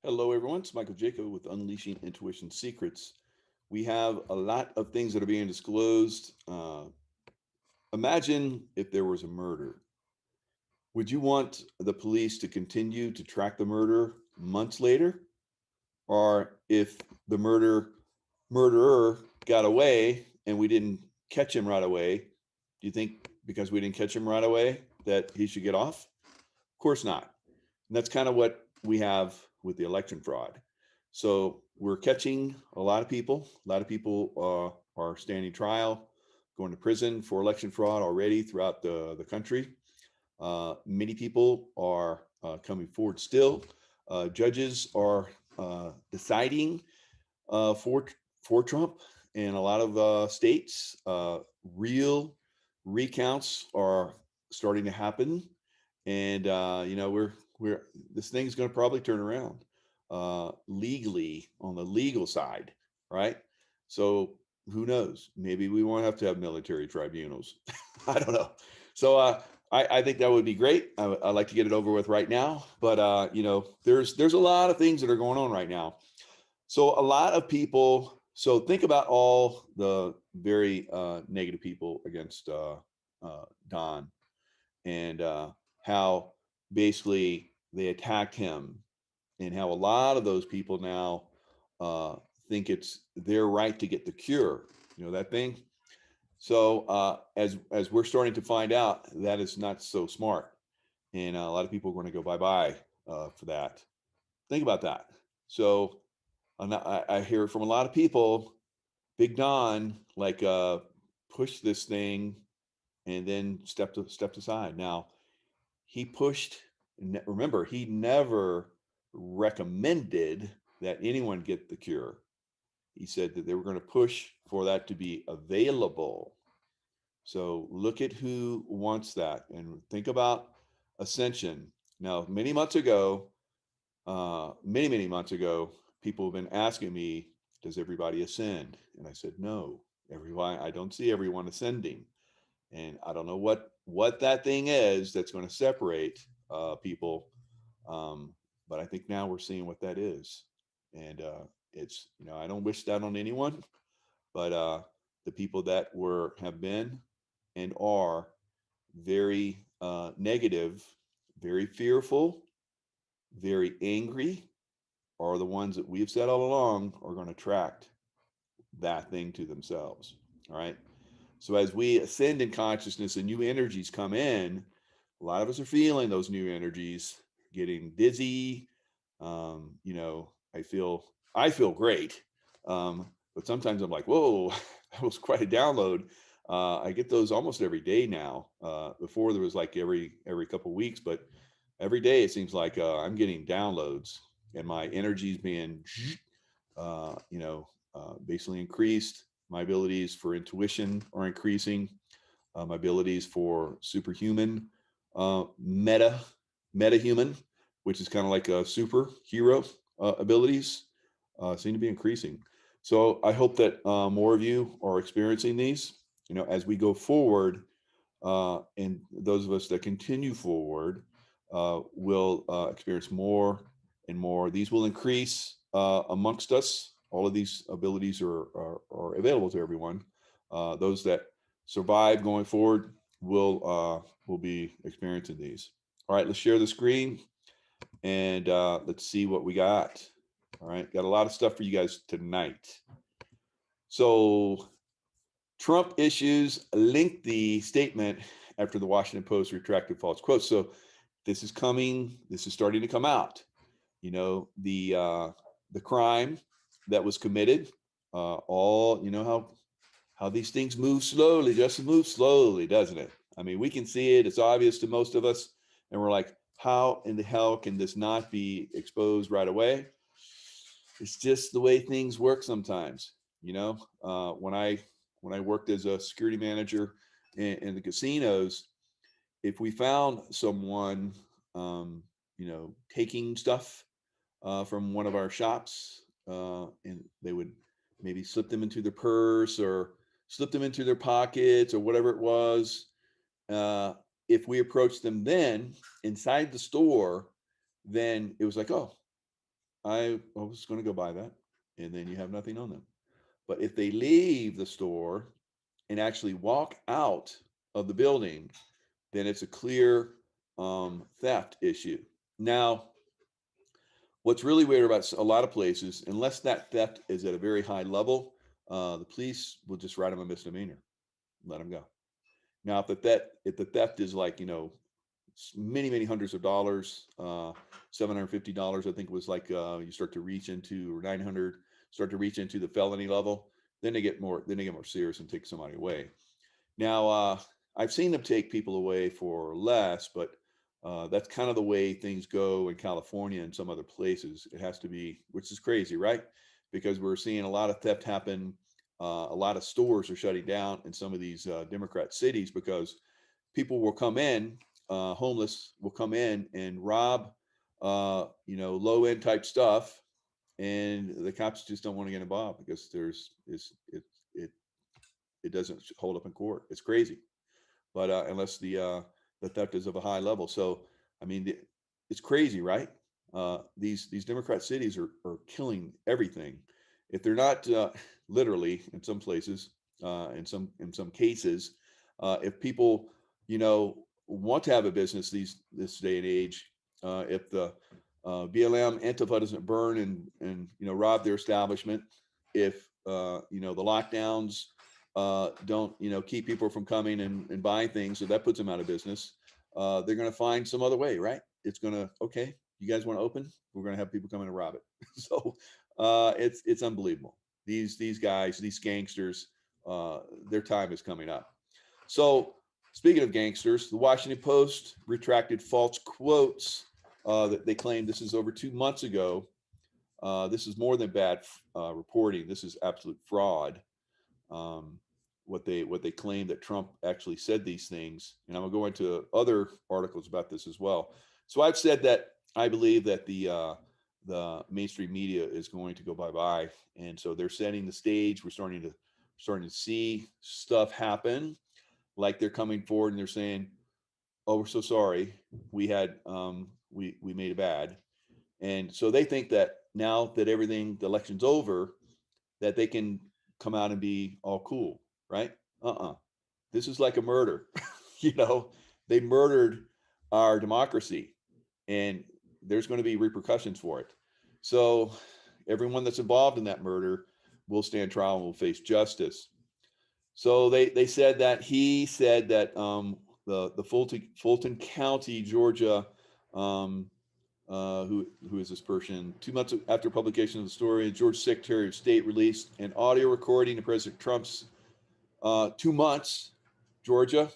Hello, everyone. It's Michael Jaco with Unleashing Intuition Secrets. We have a lot of things that are being disclosed. Imagine if there was a murder. Would you want the police to continue to track the murder months later? Or if the murderer got away and we didn't catch him right away, do you think because we didn't catch him right away that he should get off? Of course not. And that's kind of what we have with the election fraud. So we're catching a lot of people. A lot of people are standing trial, going to prison for election fraud already throughout the country. Many people are coming forward still. Judges are deciding uh, for for Trump in a lot of states. Real recounts are starting to happen, and we're this thing's going to probably turn around legally on the legal side, right? So who knows? Maybe we won't have to have military tribunals. I don't know. So I think that would be great. I'd like to get it over with right now, but there's a lot of things that are going on right now. So a lot of people. So think about all the very negative people against Don and how basically they attacked him, and how a lot of those people now uh, think it's their right to get the cure. You know that thing. So as we're starting to find out, that is not so smart, and a lot of people are going to go bye bye for that. Think about that. So I hear from a lot of people. Big Don pushed this thing and then stepped aside. Now he pushed. Remember, he never recommended that anyone get the cure. He said that they were going to push for that to be available. So look at who wants that and think about ascension. Now, many months ago, people have been asking me, does everybody ascend? And I said, no, everyone, I don't see everyone ascending. And I don't know what that thing is that's going to separate people. But I think now we're seeing what that is, and it's I don't wish that on anyone, but the people that have been and are very negative, very fearful, very angry, are the ones that we've said all along are going to attract that thing to themselves. All right. So as we ascend in consciousness and new energies come in, a lot of us are feeling those new energies, getting dizzy. I feel great, but sometimes I'm like, whoa, that was quite a download. I get those almost every day now. Before there was like every couple of weeks, but every day it seems like I'm getting downloads, and my energy's being, basically increased. My abilities for intuition are increasing. My abilities for superhuman, meta human, which is kind of like a superhero abilities, seem to be increasing. So I hope that more of you are experiencing these. As we go forward, and those of us that continue forward will experience more and more. These will increase amongst us. All of these abilities are available to everyone. Those that survive going forward will be experiencing these. All right, let's share the screen and let's see what we got. All right, got a lot of stuff for you guys tonight. So Trump issues a lengthy statement after the Washington Post retracted false quotes. So this is coming. This is starting to come out. The crime that was committed. All how these things move slowly. Just move slowly, doesn't it? I mean, we can see it. It's obvious to most of us, and we're like, how in the hell can this not be exposed right away? It's just the way things work sometimes. When I worked as a security manager in the casinos, if we found someone, taking stuff from one of our shops, and they would maybe slip them into their purse or slip them into their pockets or whatever it was. Uh, if we approached them then inside the store, then it was like, oh, I was going to go buy that. And then you have nothing on them. But if they leave the store and actually walk out of the building, then it's a clear theft issue. Now, what's really weird about a lot of places, unless that theft is at a very high level, the police will just write them a misdemeanor, let them go. Now, if the theft is like, many hundreds of dollars, $750, I think it was like you start to reach into, or 900, start to reach into the felony level, then they get more serious and take somebody away. Now, I've seen them take people away for less, but that's kind of the way things go in California and some other places. It has to be, which is crazy, right? Because we're seeing a lot of theft happen. A lot of stores are shutting down in some of these Democrat cities because people will come in, homeless will come in and rob, low end type stuff, and the cops just don't want to get involved because it it doesn't hold up in court. It's crazy, but unless the theft is of a high level. So I mean, it's crazy, right? These Democrat cities are killing everything. If they're not literally in some places, in some cases, if people want to have a business this day and age, if the BLM Antifa doesn't burn and rob their establishment, if the lockdowns don't keep people from coming and buying things, so that puts them out of business. They're going to find some other way, right? It's going to, okay, you guys want to open? We're going to have people come in and rob it. So it's unbelievable. These guys, these gangsters, their time is coming up. So speaking of gangsters, the Washington Post retracted false quotes that they claimed this is over 2 months ago. This is more than bad reporting. This is absolute fraud. Um, what they claim that Trump actually said these things, and I'm gonna go into other articles about this as well. So I've said that I believe that the mainstream media is going to go bye bye, and so they're setting the stage. We're starting to see stuff happen, like they're coming forward and they're saying, "Oh, we're so sorry, we had we made it bad," and so they think that now that the election's over, that they can come out and be all cool, right? This is like a murder. you know, they murdered our democracy, and there's going to be repercussions for it. So everyone that's involved in that murder will stand trial and will face justice. So they said that he said that the Fulton County, Georgia, um, who is this person? 2 months after publication of the story, Georgia Secretary of State released an audio recording of President Trump's 2 months, Georgia,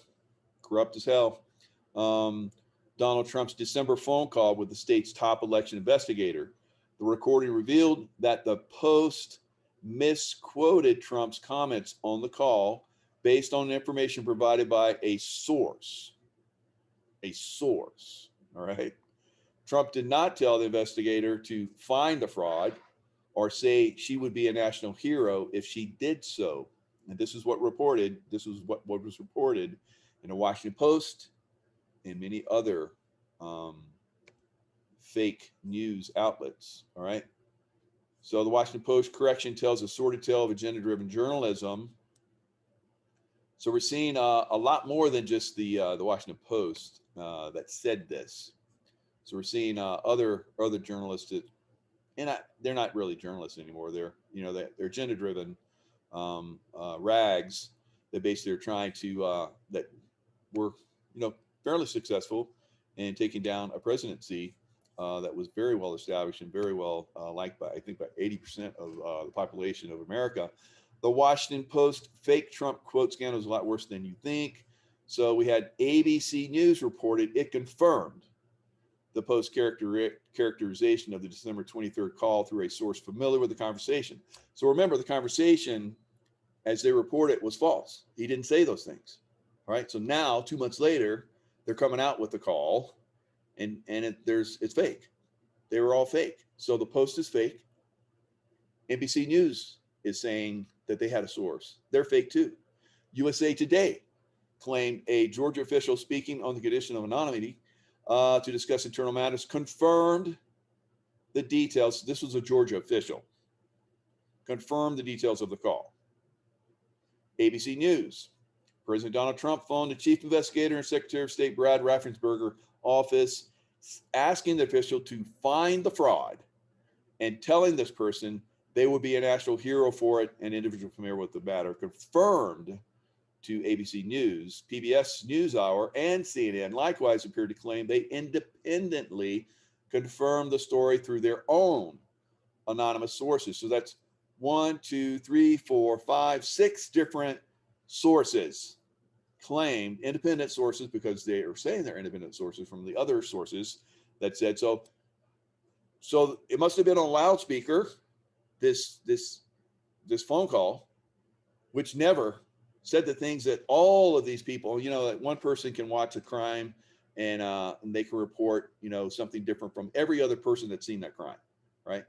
corrupt as hell. Um, Donald Trump's December phone call with the state's top election investigator. The recording revealed that the Post misquoted Trump's comments on the call based on information provided by a source. A source, all right? Trump did not tell the investigator to find the fraud or say she would be a national hero if she did so. And this is what reported. This was what was reported in the Washington Post and many other um, fake news outlets. All right. So the Washington Post correction tells a sordid tale of agenda-driven journalism. So we're seeing a lot more than just the Washington Post that said this. So we're seeing other journalists that, and they're not really journalists anymore. They're agenda driven rags that basically are trying to that were fairly successful in taking down a presidency that was very well established and very well liked by, I think, by 80% of the population of America. The Washington Post fake Trump quote scandal is a lot worse than you think. So we had ABC News reported it confirmed the Post characterization of the December 23rd call through a source familiar with the conversation. So remember, the conversation, as they report it, was false. He didn't say those things. All right. So now, 2 months later, they're coming out with the call, and it's fake. They were all fake. So the Post is fake. NBC News is saying that they had a source. They're fake too. USA Today claimed a Georgia official speaking on the condition of anonymity to discuss internal matters confirmed the details. This was a Georgia official. Confirmed the details of the call. ABC News. President Donald Trump phoned the chief investigator and Secretary of State Brad Raffensperger office asking the official to find the fraud and telling this person they would be a national hero for it. An individual familiar with the matter confirmed to ABC News, PBS NewsHour, and CNN likewise appeared to claim they independently confirmed the story through their own anonymous sources. So that's 1, 2, 3, 4, 5, 6 different sources claimed, independent sources, because they are saying they're independent sources from the other sources that said so. So it must have been on loudspeaker, this phone call, which never said the things that all of these people, that one person can watch a crime and they can report, something different from every other person that's seen that crime, right?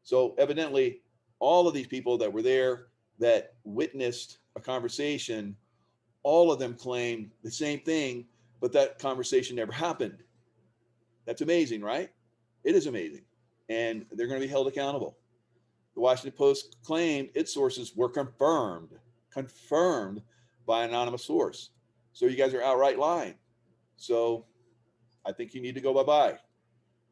So evidently, all of these people that were there that witnessed a conversation, all of them claim the same thing, but that conversation never happened. That's amazing, right? It is amazing. And they're going to be held accountable. The Washington Post claimed its sources were confirmed by an anonymous source. So you guys are outright lying. So I think you need to go bye-bye.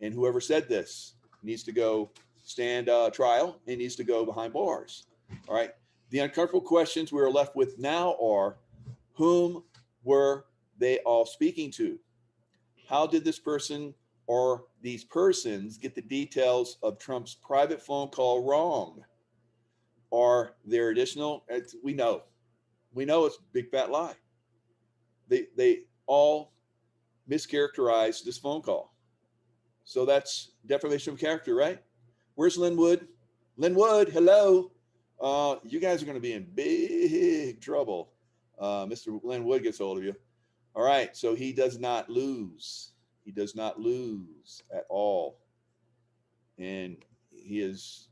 And whoever said this needs to go stand trial and needs to go behind bars. All right. The uncomfortable questions we are left with now are, whom were they all speaking to? How did this person or these persons get the details of Trump's private phone call wrong? Are there additional? We know it's a big fat lie. They all mischaracterized this phone call. So that's defamation of character, right? Where's Lynn Wood? Lynn Wood, hello. You guys are going to be in big trouble. Mr. Lynn Wood gets hold of you. All right, so he does not lose. He does not lose at all. And he's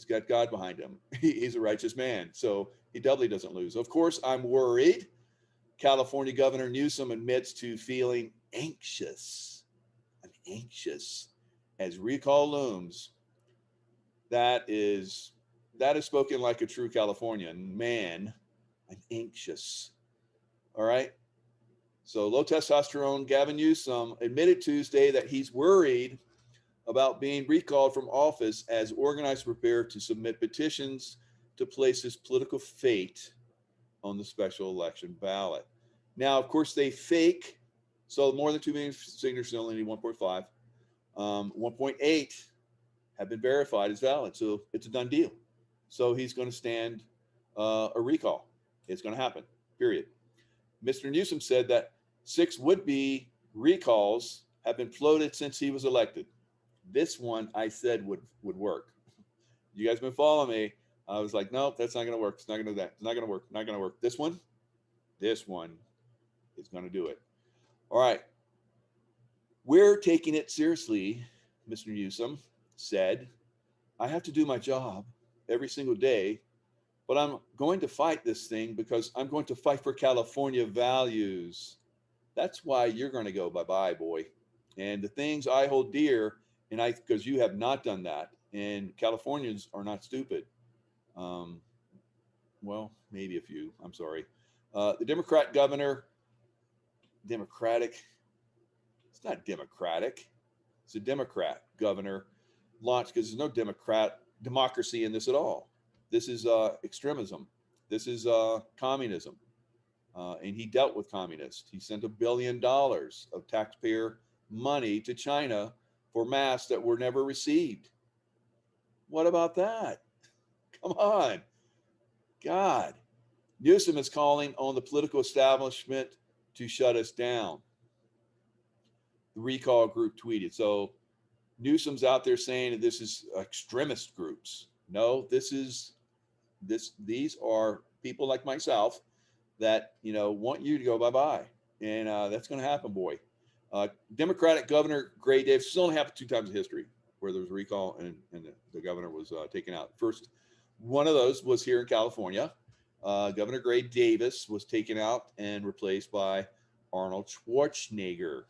got God behind him. He's a righteous man. So he doubly doesn't lose. Of course, I'm worried. California Governor Newsom admits to feeling anxious. I'm anxious as recall looms. That is spoken like a true Californian. Man, I'm anxious. All right. So low testosterone Gavin Newsom admitted Tuesday that he's worried about being recalled from office as organizers prepare to submit petitions to place his political fate on the special election ballot. Now, of course, they fake. So more than 2 million signatures, only need 1.5. 1.8 have been verified as valid. So it's a done deal. So he's going to stand a recall. It's going to happen, period. Mr. Newsom said that 6 would-be recalls have been floated since he was elected. This one I said would work. You guys been following me. I was like, nope, that's not going to work. It's not going to do that. It's not going to work. Not going to work. This one is going to do it. All right. We're taking it seriously, Mr. Newsom said. I have to do my job every single day, but I'm going to fight this thing because I'm going to fight for California values. That's why you're going to go bye-bye, boy. And the things I hold dear, and because you have not done that, and Californians are not stupid. Well, maybe a few. I'm sorry. The Democratic, it's not democratic. It's a Democrat governor launched, because there's no democracy in this at all. This is extremism. This is communism. And he dealt with communists. He sent $1 billion of taxpayer money to China for masks that were never received. What about that? Come on. God. Newsom is calling on the political establishment to shut us down. The recall group tweeted. So Newsom's out there saying that this is extremist groups. No, these are people like myself that want you to go bye-bye. And that's going to happen, boy. Democratic Governor Gray Davis, this only happened 2 times in history where there was a recall and the governor was taken out. First, one of those was here in California. Governor Gray Davis was taken out and replaced by Arnold Schwarzenegger,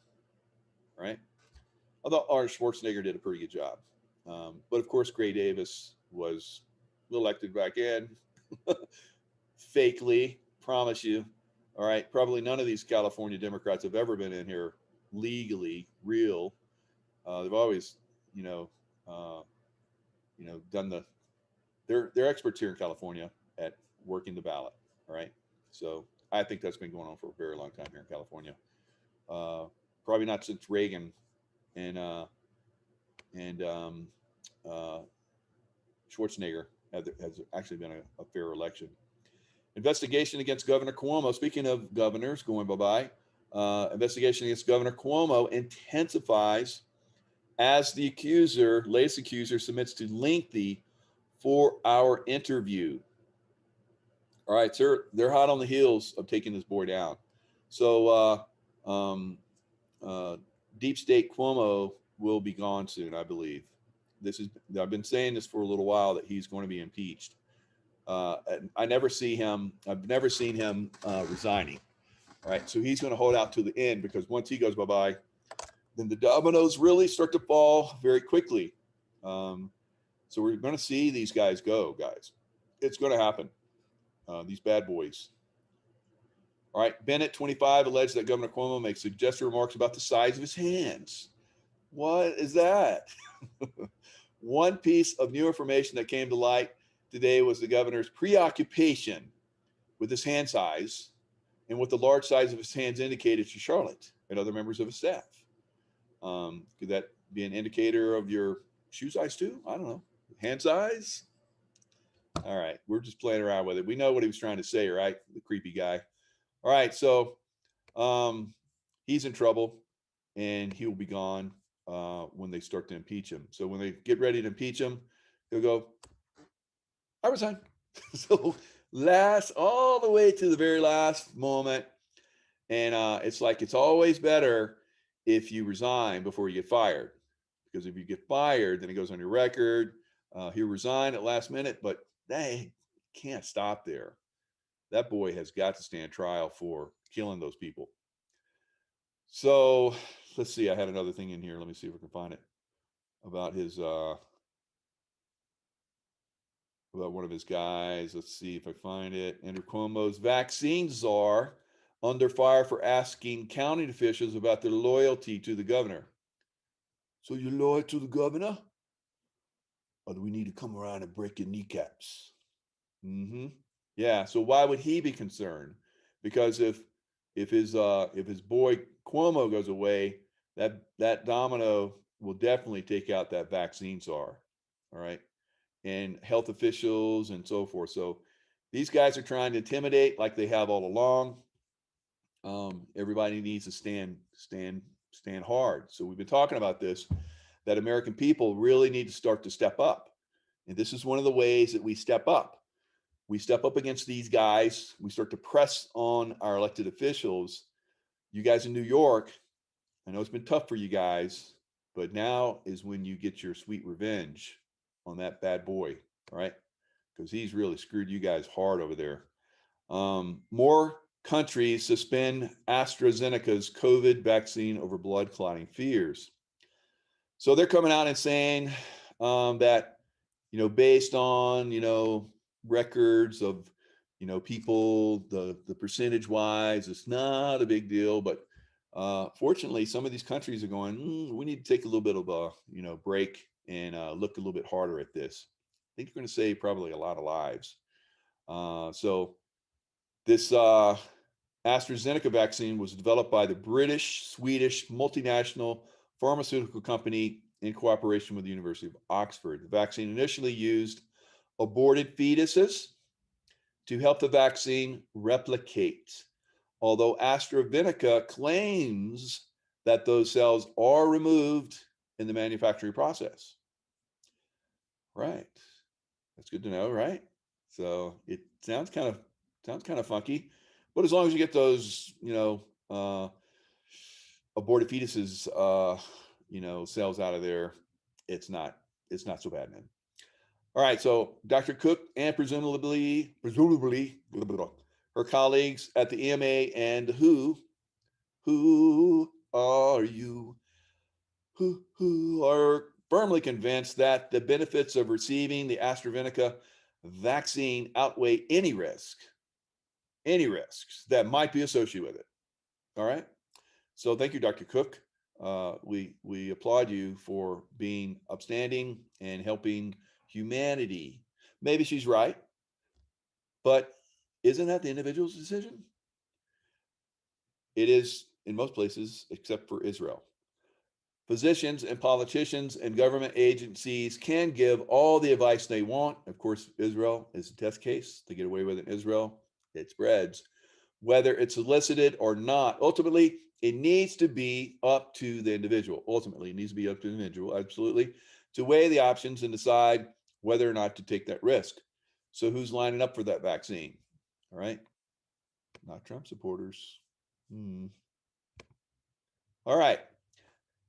right? Although Arnold Schwarzenegger did a pretty good job. But of course, Gray Davis was elected back in fakely, promise you. All right, probably none of these California Democrats have ever been in here legally, real. They've always, you know, uh, done the. They're experts here in California at working the ballot. All right, so I think that's been going on for a very long time here in California. Uh, Probably not since Reagan and and uh, Schwarzenegger has actually been a fair election. Investigation against Governor Cuomo. Speaking of governors going bye-bye, investigation against Governor Cuomo intensifies as the latest accuser, submits to lengthy 4-hour interview. All right, sir, they're hot on the heels of taking this boy down. So, uh, Deep State Cuomo will be gone soon, I believe. I've been saying this for a little while that he's going to be impeached. I never see him. I've never seen him resigning. All right, so he's going to hold out to the end because once he goes bye bye, then the dominoes really start to fall very quickly. Um, so we're going to see these guys go, guys. It's going to happen. These bad boys. All right, Bennett, 25, alleged that Governor Cuomo makes suggestive remarks about the size of his hands. What is that? One piece of new information that came to light today was the governor's preoccupation with his hand size and what the large size of his hands indicated to Charlotte and other members of his staff. Could that be an indicator of your shoe size too? I don't know. Hand size? All right. We're just playing around with it. We know what he was trying to say, right? The creepy guy. All right. So he's in trouble and he will be gone when they start to impeach him. So when they get ready to impeach him, he'll go, I resign. So all the way to the very last moment. And it's like it's always better if you resign before you get fired. Because if you get fired, then it goes on your record. He'll resign at last minute, but they can't stop there. That boy has got to stand trial for killing those people. So let's see. I had another thing in here. Let me see if I can find it about his about one of his guys. Let's see if I find it. Andrew Cuomo's vaccine czar under fire for asking county officials about their loyalty to the governor. So you're loyal to the governor? Or do we need to come around and break your kneecaps? Mm-hmm. Yeah. So why would he be concerned? Because if his boy Cuomo goes away, that domino will definitely take out that vaccine czar. All right. And health officials and so forth. So these guys are trying to intimidate like they have all along. Everybody needs to stand hard. So we've been talking about this, that American people really need to start to step up. And this is one of the ways that we step up. We step up against these guys. We start to press on our elected officials. You guys in New York, I know it's been tough for you guys, but now is when you get your sweet revenge on that bad boy, all right? Because he's really screwed you guys hard over there. More countries suspend AstraZeneca's COVID vaccine over blood clotting fears. So they're coming out and saying that, based on, records of, people, the percentage wise, it's not a big deal. But fortunately, some of these countries are going, we need to take a little bit of a, break and look a little bit harder at this. I think you're going to save probably a lot of lives. So this AstraZeneca vaccine was developed by the British-Swedish multinational pharmaceutical company in cooperation with the University of Oxford. The vaccine initially used aborted fetuses to help the vaccine replicate, although AstraZeneca claims that those cells are removed in the manufacturing process. Right. That's good to know, right? So it sounds kind of funky, but as long as you get those, aborted fetuses, cells out of there, it's not so bad, man. All right, so Dr. Cook and presumably her colleagues at the EMA and who are you? Who are firmly convinced that the benefits of receiving the AstraZeneca vaccine outweigh any risks that might be associated with it. All right. So thank you, Dr. Cook. We applaud you for being upstanding and helping humanity. Maybe she's right, but isn't that the individual's decision? It is in most places, except for Israel. Physicians and politicians and government agencies can give all the advice they want. Of course, Israel is a test case. They get away with it in Israel. It spreads. Whether it's solicited or not, ultimately, it needs to be up to the individual. Ultimately, it needs to be up to the individual, absolutely, to weigh the options and decide whether or not to take that risk. So who's lining up for that vaccine? All right. Not Trump supporters. All right.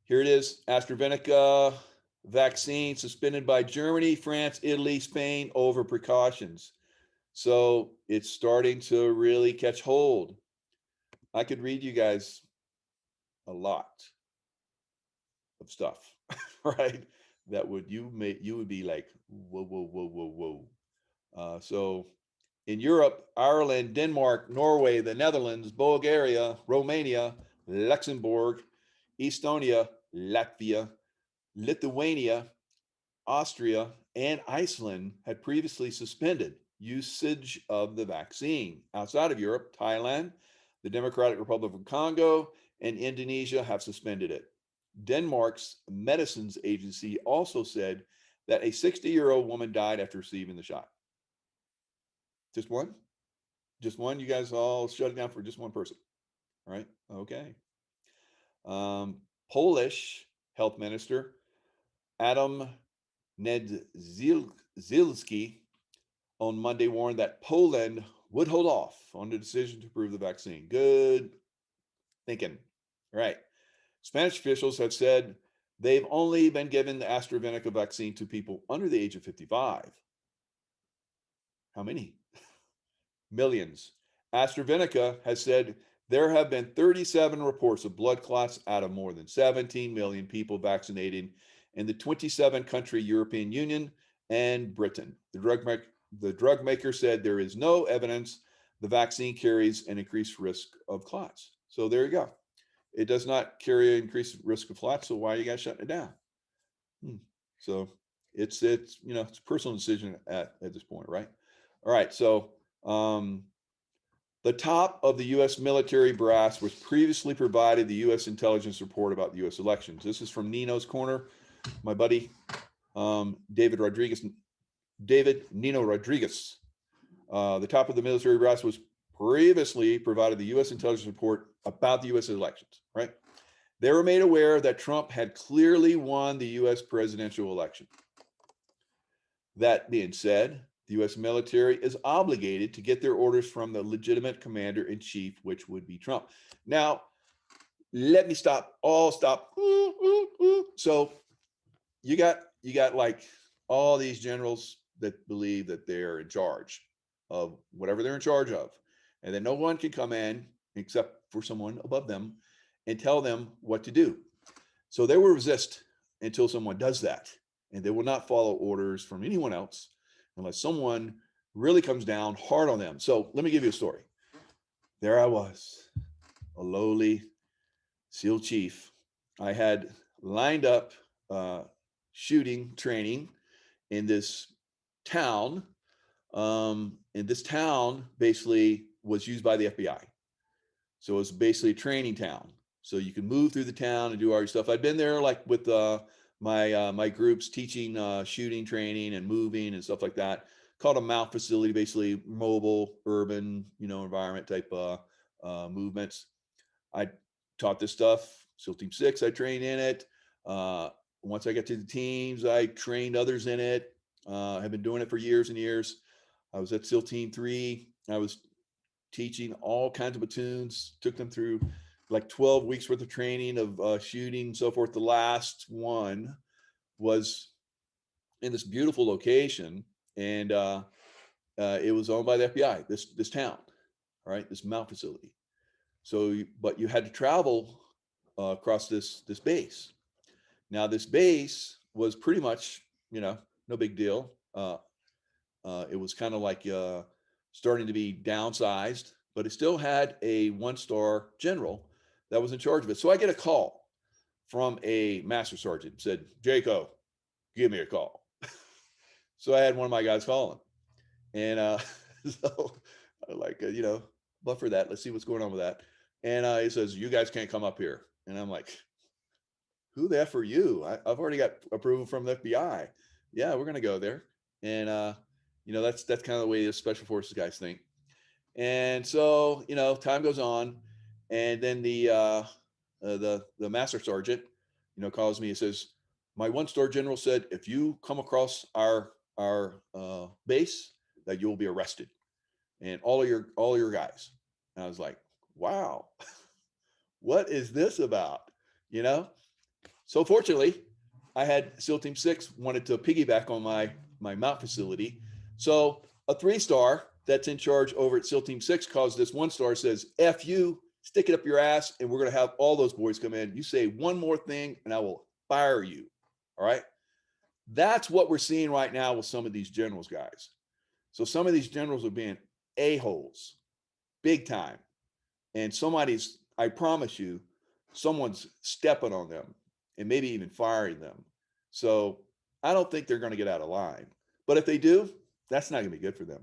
Here it is. AstraZeneca vaccine suspended by Germany, France, Italy, Spain over precautions. So it's starting to really catch hold. I could read you guys a lot of stuff, right? That would you would be like, whoa, whoa, whoa, whoa, whoa. So in Europe, Ireland, Denmark, Norway, the Netherlands, Bulgaria, Romania, Luxembourg, Estonia, Latvia, Lithuania, Austria, and Iceland had previously suspended usage of the vaccine. Outside of Europe, Thailand, the Democratic Republic of Congo, and Indonesia have suspended it. Denmark's Medicines Agency also said that a 60-year-old woman died after receiving the shot. Just one? Just one? You guys all shut it down for just one person, right? Okay. Polish health minister Adam Nedzilski on Monday warned that Poland would hold off on the decision to approve the vaccine. Good thinking. Right. Spanish officials have said they've only been given the AstraZeneca vaccine to people under the age of 55. How many? Millions. AstraZeneca has said there have been 37 reports of blood clots out of more than 17 million people vaccinated in the 27-country European Union and Britain. The drug maker said there is no evidence the vaccine carries an increased risk of clots. So there you go. It does not carry an increased risk of clots, so why are you guys shutting it down? So it's a personal decision at this point, right? All right, so the top of the U.S. military brass was previously provided the U.S. intelligence report about the U.S. elections. This is from Nino's Corner. My buddy David Nino Rodriguez. The top of the military brass was previously provided the U.S. intelligence report about the U.S. elections, right? They were made aware that Trump had clearly won the U.S. presidential election. That being said, the U.S. military is obligated to get their orders from the legitimate commander-in-chief, which would be Trump. Now, let me stop. So you got like all these generals that believe that they're in charge of whatever they're in charge of, and that no one can come in except for someone above them and tell them what to do. So they will resist until someone does that, and they will not follow orders from anyone else unless someone really comes down hard on them. So let me give you a story. There I was, a lowly SEAL chief. I had lined up shooting training in this town. And this town basically was used by the FBI. So it was basically a training town. So you can move through the town and do all your stuff. I'd been there like with my groups teaching shooting training and moving and stuff like that. Called a MOUT facility, basically mobile, urban, environment type movements. I taught this stuff. SEAL Team 6, I trained in it. Once I got to the teams, I trained others in it. Have been doing it for years and years. I was at SEAL Team 3. I was teaching all kinds of platoons, took them through like 12 weeks worth of training of shooting and so forth. The last one was in this beautiful location, and it was owned by the FBI, this town, right? This MOUT facility. So, but you had to travel across this base. Now, this base was pretty much, no big deal. It was kind of like starting to be downsized, but it still had a 1-star general that was in charge of it. So I get a call from a master sergeant, said, Jaco, give me a call. So I had one of my guys call him. And so I like, buffer that. Let's see what's going on with that. And he says, you guys can't come up here. And I'm like, who the F are you? I've already got approval from the FBI. Yeah, we're going to go there. And, that's kind of the way the special forces guys think. And so, time goes on. And then the master sergeant, calls me and says, my 1-star general said, if you come across our base, that you'll be arrested, and all of your guys. And I was like, wow, what is this about? So fortunately, I had SEAL Team 6 wanted to piggyback on my mount facility. So a 3-star that's in charge over at SEAL Team 6 calls this 1-star, says, F you, stick it up your ass, and we're going to have all those boys come in. You say one more thing, and I will fire you. All right? That's what we're seeing right now with some of these generals, guys. So some of these generals are being a-holes, big time. And I promise you, someone's stepping on them and maybe even firing them. So I don't think they're going to get out of line. But if they do, that's not going to be good for them.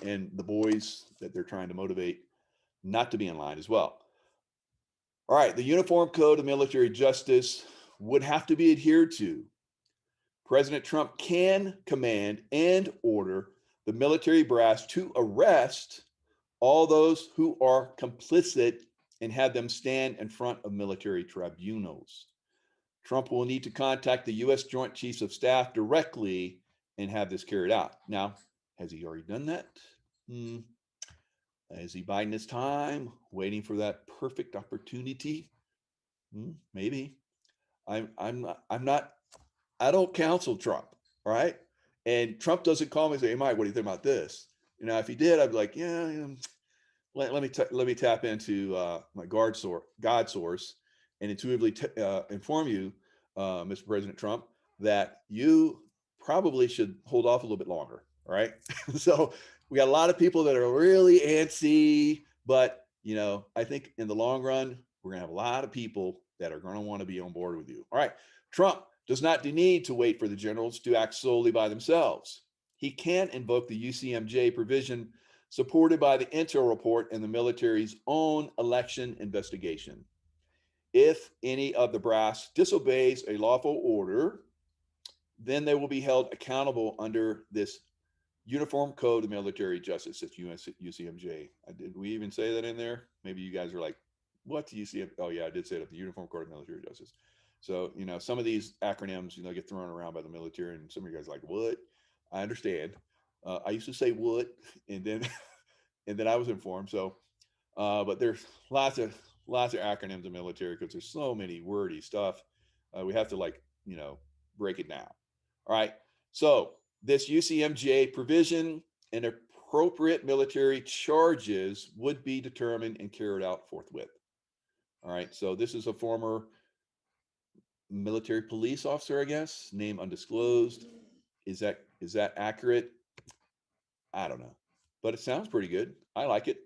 And the boys that they're trying to motivate not to be in line as well. All right, the Uniform Code of Military Justice would have to be adhered to. President Trump can command and order the military brass to arrest all those who are complicit and have them stand in front of military tribunals. Trump will need to contact the U.S. Joint Chiefs of Staff directly and have this carried out. Now, has he already done that? Is he biding his time, waiting for that perfect opportunity? Maybe. I don't counsel Trump, all right? And Trump doesn't call me and say, hey, Mike, what do you think about this? If he did, I'd be like, yeah, let me tap into my God source and intuitively inform you, Mr. President Trump, that you probably should hold off a little bit longer, all right? So we got a lot of people that are really antsy, but, I think in the long run, we're going to have a lot of people that are going to want to be on board with you. All right, Trump does not need to wait for the generals to act solely by themselves. He can invoke the UCMJ provision supported by the intel report and the military's own election investigation. If any of the brass disobeys a lawful order, then they will be held accountable under this Uniform Code of Military Justice. It's UCMJ. Did we even say that in there? Maybe you guys are like, what's UCMJ? Oh yeah, I did say it, the Uniform Code of Military Justice. So, some of these acronyms, get thrown around by the military, and some of you guys are like, what? I understand. I used to say what, and then and then I was informed. So, but there's lots of acronyms in military because there's so many wordy stuff. We have to break it down. All right. So this UCMJ provision and appropriate military charges would be determined and carried out forthwith. All right. So this is a former military police officer, I guess, name undisclosed. Is that accurate? I don't know, but it sounds pretty good. I like it,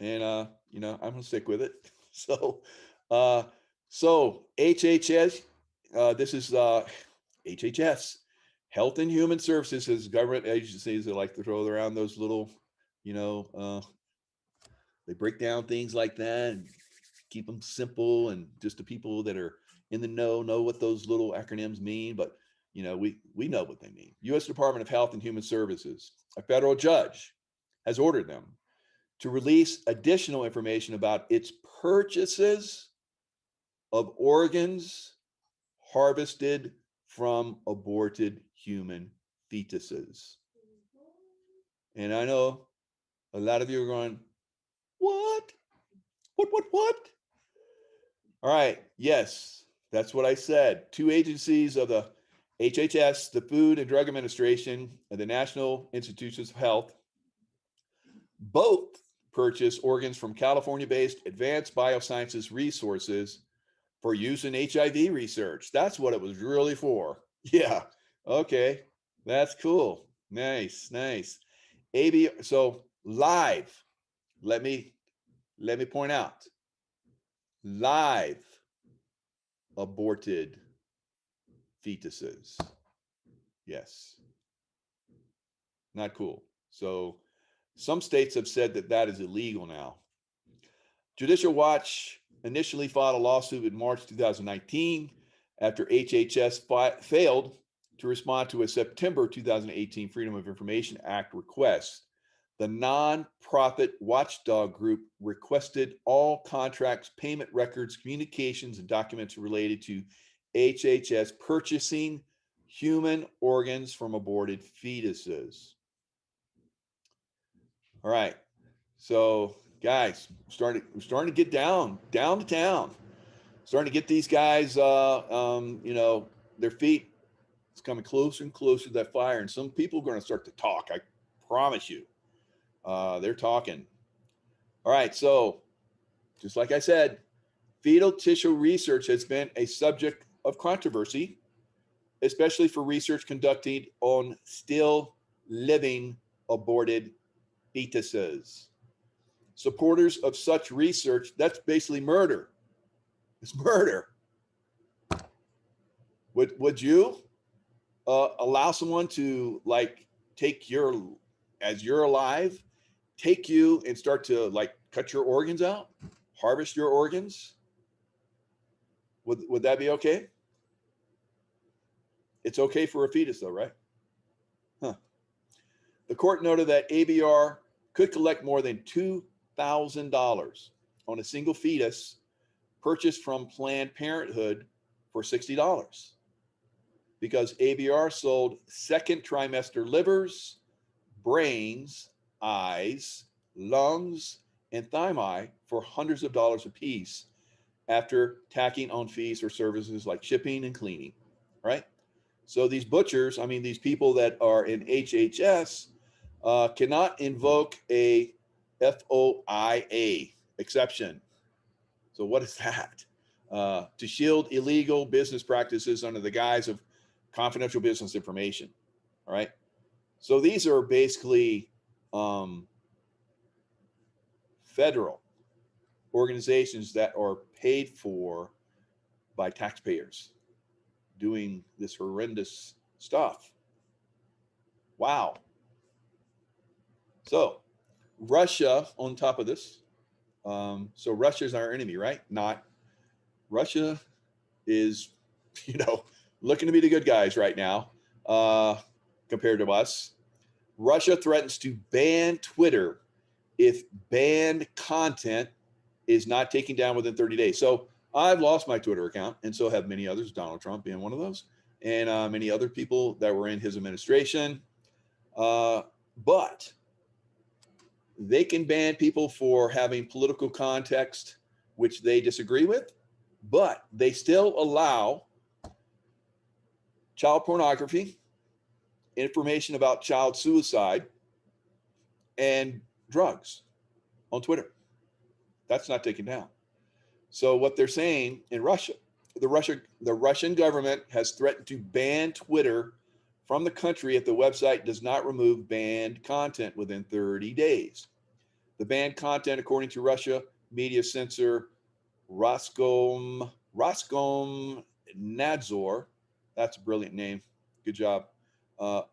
and I'm gonna stick with it. So HHS, this is HHS, Health and Human Services, is government agencies that like to throw around those little, they break down things like that and keep them simple, and just the people that are in the know what those little acronyms mean. But we know what they mean. U.S. Department of Health and Human Services, a federal judge has ordered them to release additional information about its purchases of organs harvested from aborted human fetuses. And I know a lot of you are going, what? What? All right, yes, that's what I said. Two agencies of the HHS, the Food and Drug Administration, and the National Institutions of Health, both purchase organs from California-based Advanced Biosciences Resources for use in HIV research. That's what it was really for. Yeah. Okay. That's cool. Nice. Nice. So live. Let me point out live aborted fetuses. Yes. Not cool. So some states have said that that is illegal now. Judicial Watch initially filed a lawsuit in March 2019 after HHS failed to respond to a September 2018 Freedom of Information Act request. The nonprofit watchdog group requested all contracts, payment records, communications, and documents related to HHS purchasing human organs from aborted fetuses. All right. So, guys, we're starting to get down to town. Starting to get these guys, their feet. It's coming closer and closer to that fire, and some people are going to start to talk. I promise you, they're talking. All right. So, just like I said, fetal tissue research has been a subject of controversy, especially for research conducted on still living aborted fetuses. Supporters of such research, that's basically murder. It's murder. Would you allow someone to like take your as you're alive, take you and start to like cut your organs out, harvest your organs? Would that be okay? It's okay for a fetus though, right? Huh. The court noted that ABR could collect more than $2,000 on a single fetus purchased from Planned Parenthood for $60 because ABR sold second trimester livers, brains, eyes, lungs, and thymi for hundreds of dollars apiece after tacking on fees for services like shipping and cleaning, right? So these butchers, I mean, these people that are in HHS cannot invoke a FOIA exception. So what is that? To shield illegal business practices under the guise of confidential business information. All right. So these are basically um, federal organizations that are paid for by taxpayers doing this horrendous stuff. Wow. So Russia on top of this. So Russia's our enemy, right? Not. Russia is, you know, looking to be the good guys right now uh, compared to us. Russia threatens to ban Twitter if banned content is not taken down within 30 days. So I've lost my Twitter account, and so have many others, Donald Trump being one of those, and many other people that were in his administration. But they can ban people for having political context which they disagree with, but they still allow child pornography, information about child suicide, and drugs on Twitter. That's not taken down. So what they're saying in Russia, the Russian government has threatened to ban Twitter from the country if the website does not remove banned content within 30 days. The banned content, according to Russia media censor Roskomnadzor, that's a brilliant name, good job,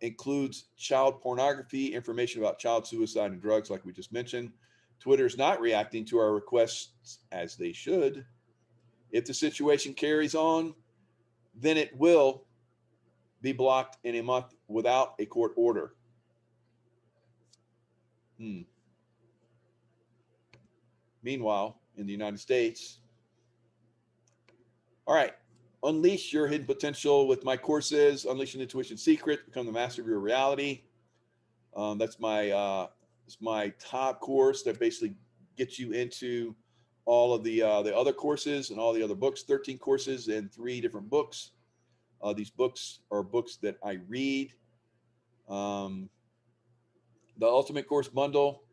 includes child pornography, information about child suicide and drugs, like we just mentioned. Twitter is not reacting to our requests as they should. If the situation carries on, then it will be blocked in a month without a court order. Hmm. Meanwhile, in the United States, all right, unleash your hidden potential with my courses, Unleash Your Intuition Secret, Become the Master of Your Reality. That's my top course that basically gets you into all of the other courses and all the other books, 13 courses and 3 different books. These books are books that I read. Um, the Ultimate Course Bundle,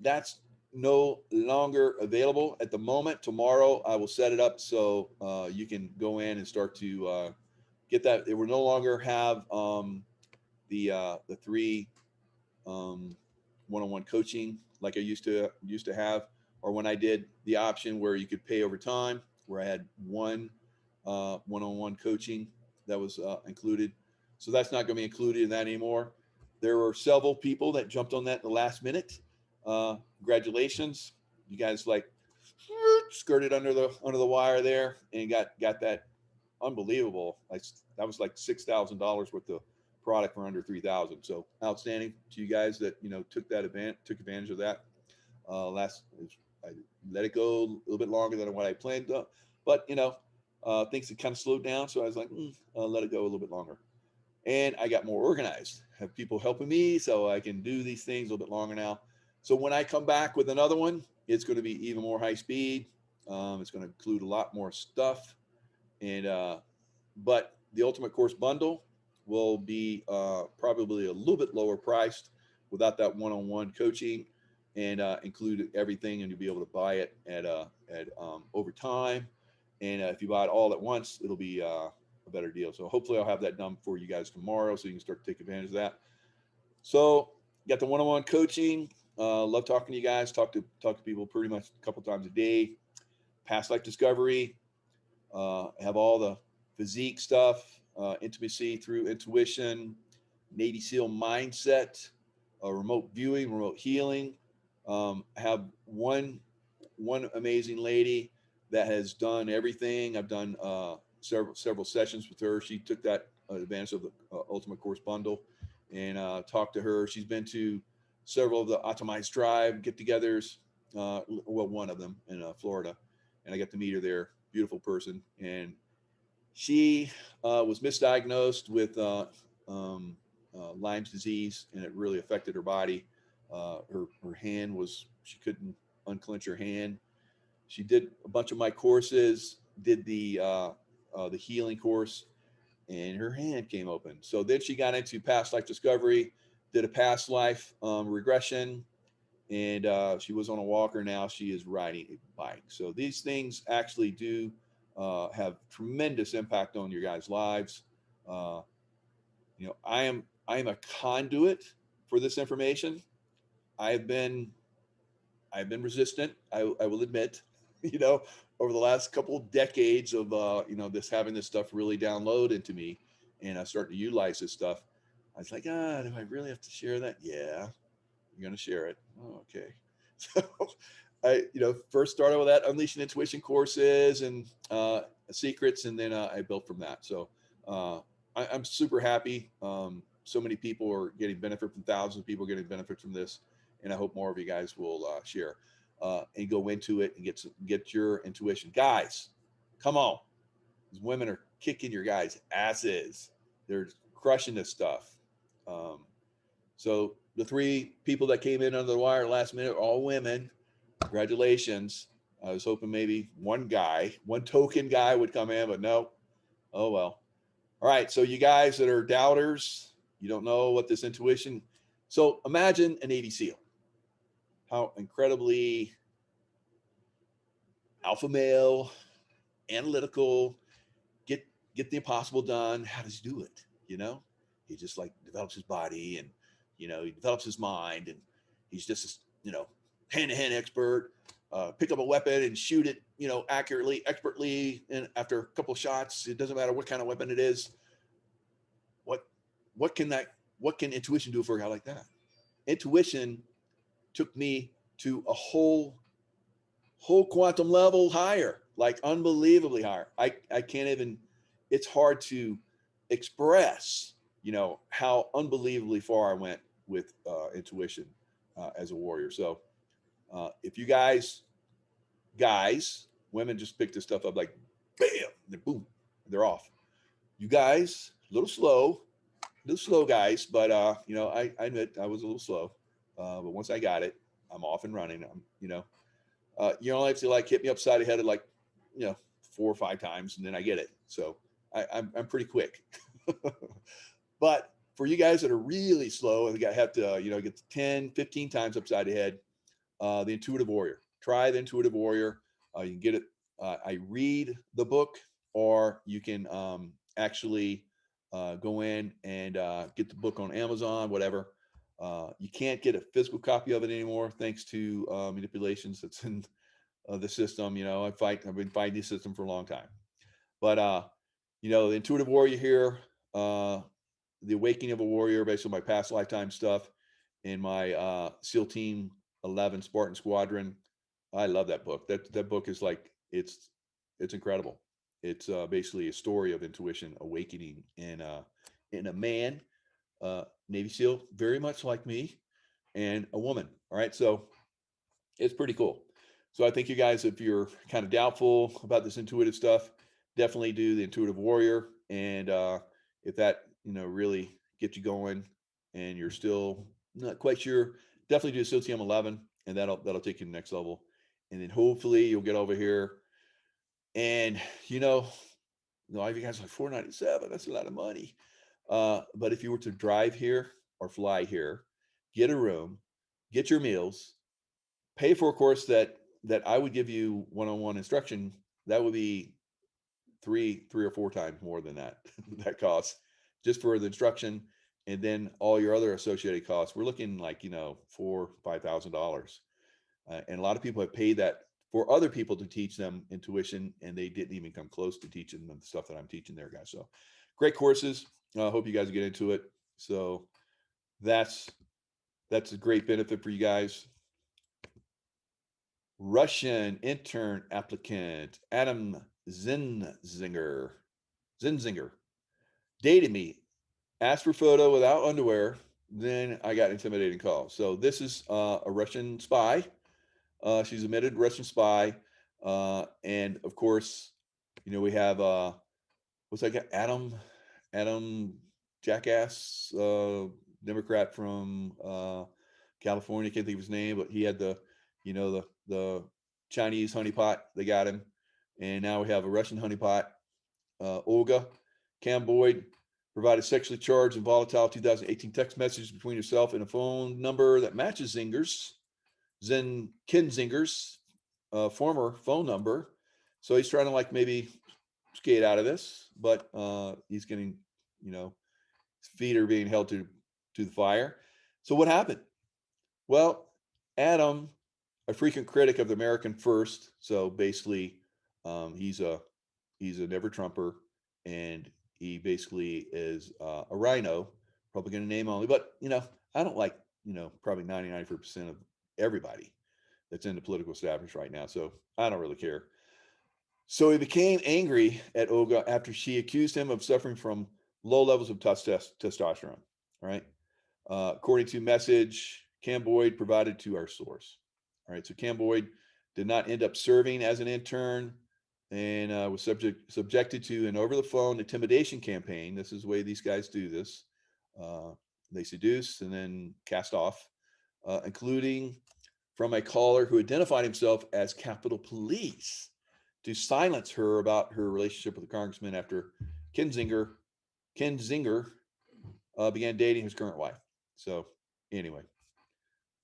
that's no longer available at the moment. Tomorrow I will set it up so you can go in and start to get that. It will no longer have the three one-on-one coaching like I used to have, or when I did the option where you could pay over time, where I had one-on-one coaching that was included. So that's not going to be included in that anymore. There were several people that jumped on that in the last minute. Congratulations, you guys like skirted under the wire there and got that unbelievable. Like that was like $6,000 worth of product for under 3,000. So outstanding to you guys that took advantage of that. Last I let it go a little bit longer than what I planned, but things had kind of slowed down, so I was like, I'll let it go a little bit longer. And I got more organized. Have people helping me so I can do these things a little bit longer now. So when I come back with another one, it's going to be even more high speed. It's going to include a lot more stuff, and but the Ultimate Course bundle will be probably a little bit lower priced without that one-on-one coaching, and include everything, and you'll be able to buy it at over time. And if you buy it all at once, it'll be a better deal. So hopefully I'll have that done for you guys tomorrow, so you can start to take advantage of that. So got the one-on-one coaching. Love talking to you guys. Talk to people pretty much a couple times a day. Past life discovery. Have all the physique stuff, intimacy through intuition, Navy SEAL mindset, remote viewing, remote healing. Have one amazing lady that has done everything. I've done several sessions with her. She took that advantage of the Ultimate Course bundle, and talked to her. She's been to several of the Optimized Drive get-togethers. Well, one of them in Florida, and I got to meet her there. Beautiful person, and she was misdiagnosed with Lyme's disease, and it really affected her body. Her hand was, she couldn't unclench her hand. She did a bunch of my courses, did the healing course, and her hand came open. So then she got into past life discovery, did a past life regression, and she was on a walker. Now she is riding a bike. So these things actually do have tremendous impact on your guys' lives. Uh, I am a conduit for this information. I've been I've been resistant. I will admit, you know, over the last couple of decades of this having this stuff really download into me, and I started to utilize this stuff. I was like, do I really have to share that? Yeah, you're gonna share it. Oh, okay. So I, first started with that Unleashing Intuition courses and secrets, and then I built from that. So I'm super happy. So many people are getting benefit from, thousands of people getting benefit from this, and I hope more of you guys will share and go into it and get your intuition, guys. Come on, these women are kicking your guys' asses. They're crushing this stuff. Um, so the three people that came in under the wire last minute are all women. Congratulations. I was hoping maybe one token guy would come in, but no. Oh well. All right. So you guys that are doubters, you don't know what this intuition. So imagine a Navy SEAL. How incredibly alpha male, analytical, get get the impossible done. How does he do it? He just like develops his body, and he develops his mind, and he's just hand-to-hand expert. Pick up a weapon and shoot it, accurately, expertly, and after a couple of shots, it doesn't matter what kind of weapon it is. What what can intuition do for a guy like that? Intuition took me to a whole quantum level higher, like unbelievably higher. I can't even, it's hard to express, how unbelievably far I went with intuition as a warrior. So if you guys, women just pick this stuff up like bam, then boom, they're off. You guys, a little slow guys, but I admit I was a little slow. But once I got it, I'm off and running. You only have to like hit me upside the head like, you know, 4 or 5 times, and then I get it. So I'm pretty quick. But for you guys that are really slow and have to, get 10, 15 times upside the head, the Intuitive Warrior. Try the Intuitive Warrior. You can get it. I read the book, or you can actually go in and get the book on Amazon, whatever. You can't get a physical copy of it anymore, thanks to manipulations that's in the system. I've been fighting the system for a long time. But the Intuitive Warrior here, the Awakening of a Warrior, based on my past lifetime stuff, and my SEAL Team 11 Spartan Squadron. I love that book. That book is like it's incredible. It's basically a story of intuition awakening in a man, Navy SEAL, very much like me, and a woman. All right, so it's pretty cool. So I think you guys, if you're kind of doubtful about this intuitive stuff, definitely do the Intuitive Warrior. And if that really gets you going, and you're still not quite sure, definitely do SEAL Team 11, and that'll take you to the next level. And then hopefully you'll get over here. And all you guys are like $497. That's a lot of money. But if you were to drive here or fly here, get a room, get your meals, pay for a course that I would give you one-on-one instruction, that would be three or four times more than that that costs just for the instruction, and then all your other associated costs. We're looking like $4,000-$5,000, and a lot of people have paid that for other people to teach them intuition, and they didn't even come close to teaching them the stuff that I'm teaching there, guys. So great courses. I hope you guys get into it. So that's a great benefit for you guys. Russian intern applicant Adam Zinzinger dated me, asked for photo without underwear, then I got intimidating calls. So this is a Russian spy. She's admitted Russian spy, and of course, we have what's that guy? Adam Jackass, Democrat from California. Can't think of his name, but he had the Chinese honeypot. They got him, and now we have a Russian honeypot. Olga Cam Boyd provided sexually charged and volatile 2018 text messages between herself and a phone number that matches Ken Zinger's former phone number. So he's trying to maybe skate out of this, but he's getting, his feet are being held to the fire. So what happened? Well, Adam, a frequent critic of the American First, so basically, he's a never Trumper, and he basically is a rhino, Republican in name only. But I don't like probably 99% of everybody that's in the political establishment right now, so I don't really care. So he became angry at Olga after she accused him of suffering from low levels of testosterone. All right, according to message Cam Boyd provided to our source. All right, so Cam Boyd did not end up serving as an intern, and was subjected to an over-the-phone intimidation campaign. This is the way these guys do this. They seduce and then cast off, including from a caller who identified himself as Capitol Police, to silence her about her relationship with the congressman after Ken Zinger began dating his current wife. So anyway,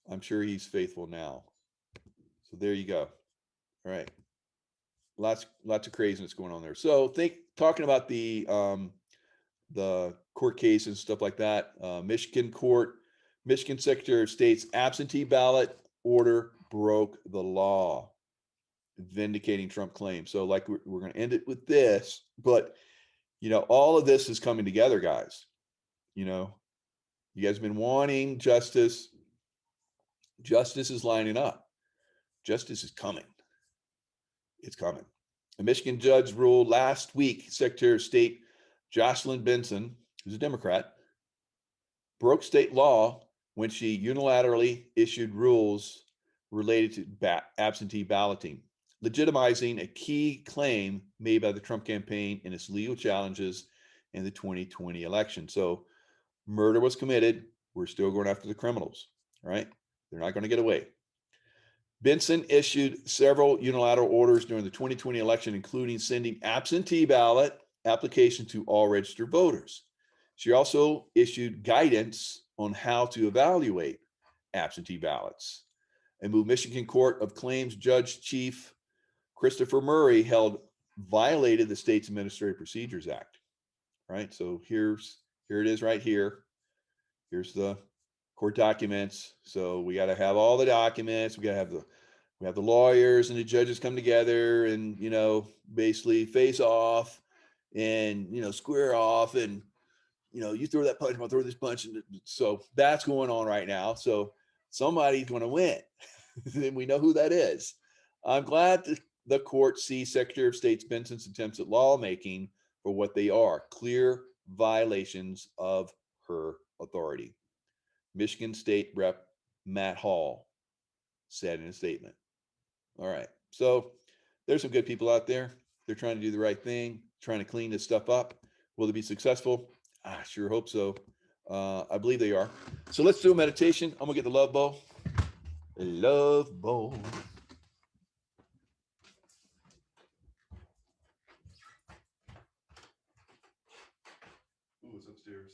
I'm sure he's faithful now. So there you go. All right. Lots of craziness going on there. So talking about the court case and stuff like that. Michigan Secretary of State's absentee ballot order broke the law, vindicating Trump claims. So we're going to end it with this, but all of this is coming together, guys. You guys have been wanting justice. Justice is lining up. Justice is coming. It's coming. A Michigan judge ruled last week Secretary of State Jocelyn Benson, who's a Democrat, broke state law when she unilaterally issued rules related to absentee balloting, legitimizing a key claim made by the Trump campaign in its legal challenges in the 2020 election. So murder was committed. We're still going after the criminals, right? They're not going to get away. Benson issued several unilateral orders during the 2020 election, including sending absentee ballot applications to all registered voters. She also issued guidance on how to evaluate absentee ballots. A Michigan Court of Claims Judge Chief Christopher Murray held violated the state's Administrative Procedures Act. right? So here it is right here. Here's the court documents. So we got to have all the documents. We have the lawyers and the judges come together and, basically face off and, square off, and, you throw that punch, I'll throw this punch. And so that's going on right now. So somebody's going to win. And we know who that is. I'm glad the court sees Secretary of State Benson's attempts at lawmaking for what they are: clear violations of her authority. Michigan State Rep Matt Hall said in a statement. All right. So there's some good people out there. They're trying to do the right thing, trying to clean this stuff up. Will they be successful? I sure hope so. I believe they are. So let's do a meditation. I'm going to get the love bowl. The love bowl. Ooh, it's upstairs.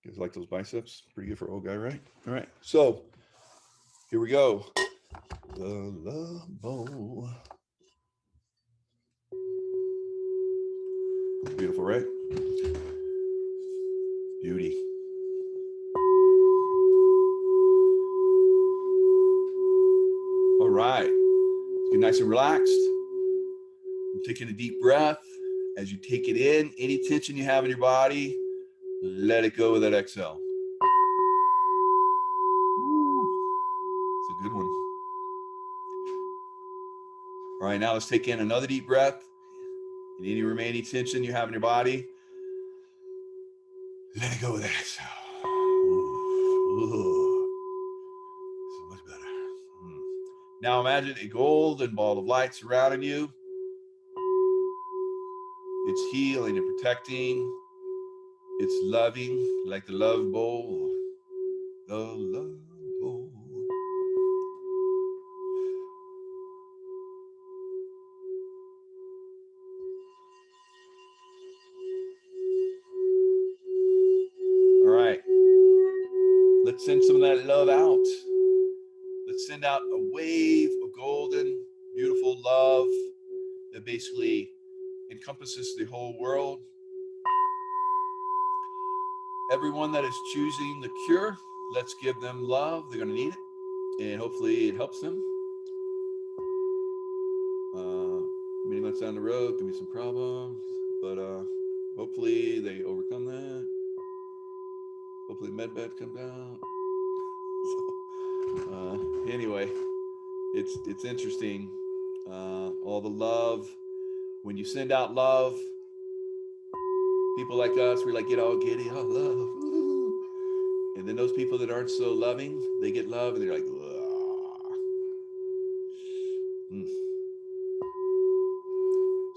You guys like those biceps? Pretty good for old guy, right? All right. So here we go. The love bowl. Beautiful, right? Beauty. All right. Get nice and relaxed. I'm taking a deep breath. As you take it in, any tension you have in your body, let it go with that exhale. It's a good one. All right, now let's take in another deep breath. And any remaining tension you have in your body, let it go with that exhale. Ooh. So much better. Now imagine a golden ball of light surrounding you. It's healing and protecting. It's loving, like the love bowl. The love bowl. All right. Let's send some of that love out. Let's send out a wave of golden, beautiful love that basically encompasses the whole world. Everyone that is choosing the cure, let's give them love. They're going to need it, and hopefully it helps them. Many months down the road, could be some problems, but hopefully they overcome that. Hopefully med beds come down. So, anyway, it's interesting. All the love. When you send out love, people like us, we like get all giddy, oh, love. Woo. And then those people that aren't so loving, they get love and they're like,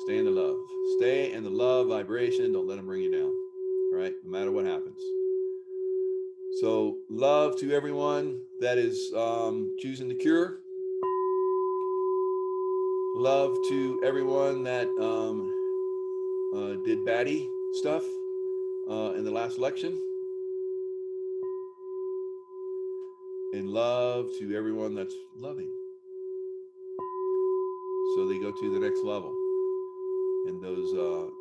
Stay in the love. Stay in the love vibration. Don't let them bring you down. All right, no matter what happens. So love to everyone that is choosing the cure. Love to everyone that did baddie stuff in the last election. And love to everyone that's loving. So they go to the next level. And those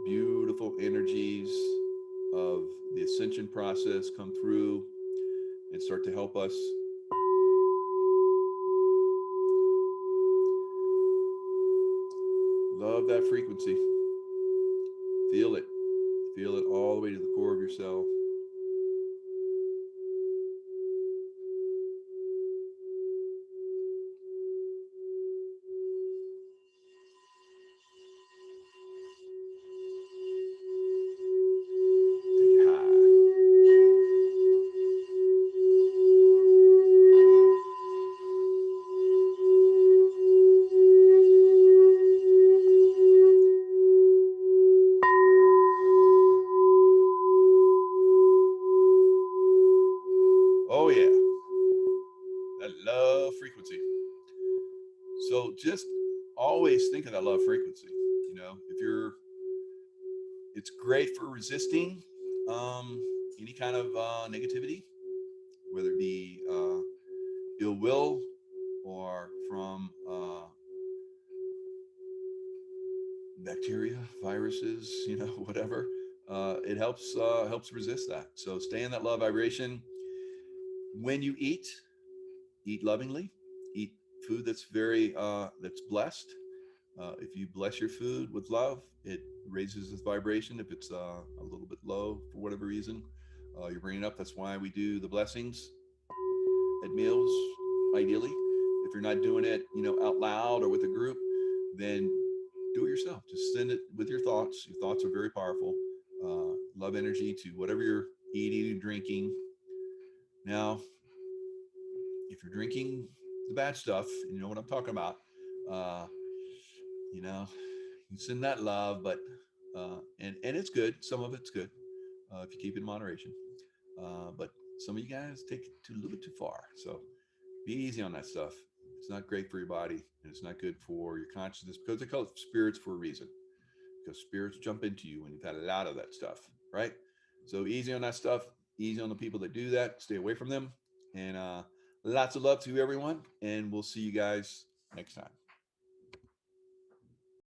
beautiful energies of the ascension process come through and start to help us. Love that frequency. Feel it. Feel it all the way to the core of yourself. love frequency. So just always think of that love frequency. You know, if you're, it's great for resisting um, any kind of negativity, whether it be ill will or from bacteria, viruses, you know, whatever. It helps resist that. So stay in that love vibration. When you eat lovingly, eat food that's very that's blessed. If you bless your food with love, it raises its vibration. If it's a little bit low for whatever reason, you're bringing it up. That's why we do the blessings at meals. Ideally, if you're not doing it, you know, out loud or with a group, then do it yourself. Just send it with your thoughts. Your thoughts are very powerful. Love energy to whatever you're eating and drinking. Now, if you're drinking the bad stuff, you know what I'm talking about. Uh, you know, you send that love, but and it's good. Some of it's good if you keep it in moderation. But some of you guys take it a little bit too far. So be easy on that stuff. It's not great for your body, and it's not good for your consciousness because they call it spirits for a reason. Because spirits jump into you when you've had a lot of that stuff, right? So easy on that stuff. Easy on the people that do that. Stay away from them. And lots of love to everyone. And we'll see you guys next time.